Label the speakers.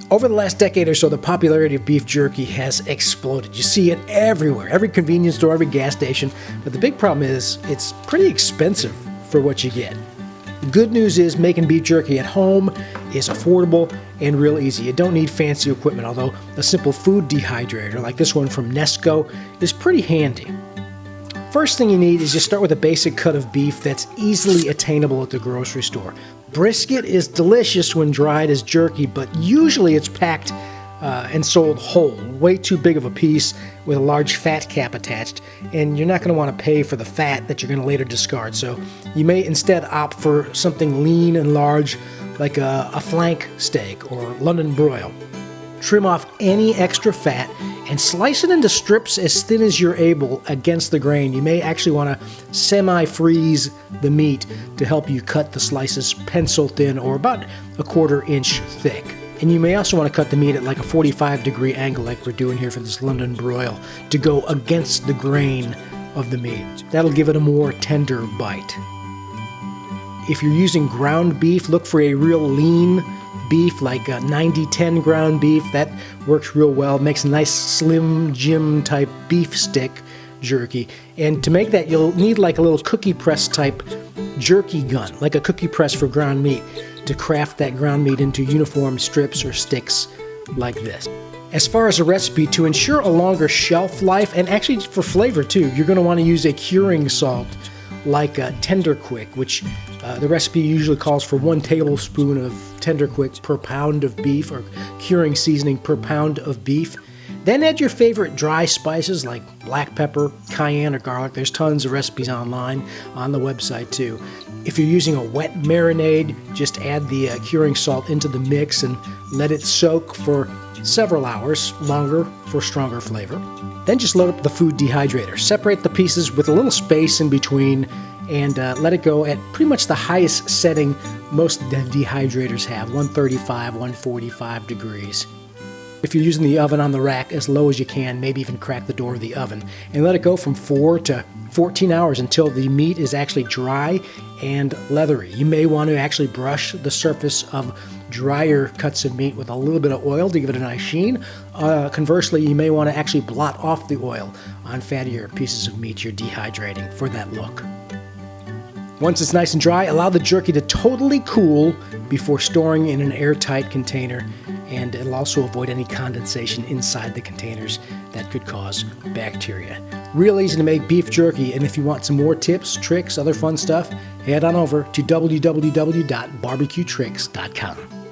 Speaker 1: Over the last decade or so, the popularity of beef jerky has exploded. You see it everywhere, every convenience store, every gas station. But the big problem is it's pretty expensive for what you get. The good news is making beef jerky at home is affordable and real easy. You don't need fancy equipment, although a simple food dehydrator like this one from Nesco is pretty handy. First thing you need is just start with a basic cut of beef that's easily attainable at the grocery store. Brisket is delicious when dried as jerky, but usually it's packed and sold whole, way too big of a piece with a large fat cap attached, and you're not going to want to pay for the fat that you're going to later discard. So you may instead opt for something lean and large like a flank steak or London broil. Trim off any extra fat and slice it into strips as thin as you're able against the grain. You may actually want to semi-freeze the meat to help you cut the slices pencil thin or about a 1/4 inch thick. And you may also want to cut the meat at like a 45-degree angle like we're doing here for this London broil to go against the grain of the meat. That'll give it a more tender bite. If you're using ground beef, look for a real lean beef, like a 90-10 ground beef. That works real well. Makes a nice Slim Jim type beef stick jerky. And to make that, you'll need like a little cookie press type jerky gun, like a cookie press for ground meat, to craft that ground meat into uniform strips or sticks like this. As far as a recipe, to ensure a longer shelf life, and actually for flavor too, you're going to want to use a curing salt like Tender Quick, which the recipe usually calls for 1 tablespoon of Tender Quick per pound of beef, or curing seasoning per pound of beef. Then add your favorite dry spices like black pepper, cayenne, or garlic. There's tons of recipes online on the website too. If you're using a wet marinade, just add the curing salt into the mix and let it soak for several hours longer for stronger flavor. Then just load up the food dehydrator. Separate the pieces with a little space in between and let it go at pretty much the highest setting most dehydrators have, 135, 145 degrees. If you're using the oven on the rack, as low as you can, maybe even crack the door of the oven, and let it go from 4 to 14 hours until the meat is actually dry and leathery. You may want to actually brush the surface of drier cuts of meat with a little bit of oil to give it a nice sheen. Conversely, you may want to actually blot off the oil on fattier pieces of meat you're dehydrating for that look. Once it's nice and dry, allow the jerky to totally cool before storing in an airtight container, and it'll also avoid any condensation inside the containers that could cause bacteria. Real easy to make beef jerky, and if you want some more tips, tricks, other fun stuff, head on over to www.barbecuetricks.com.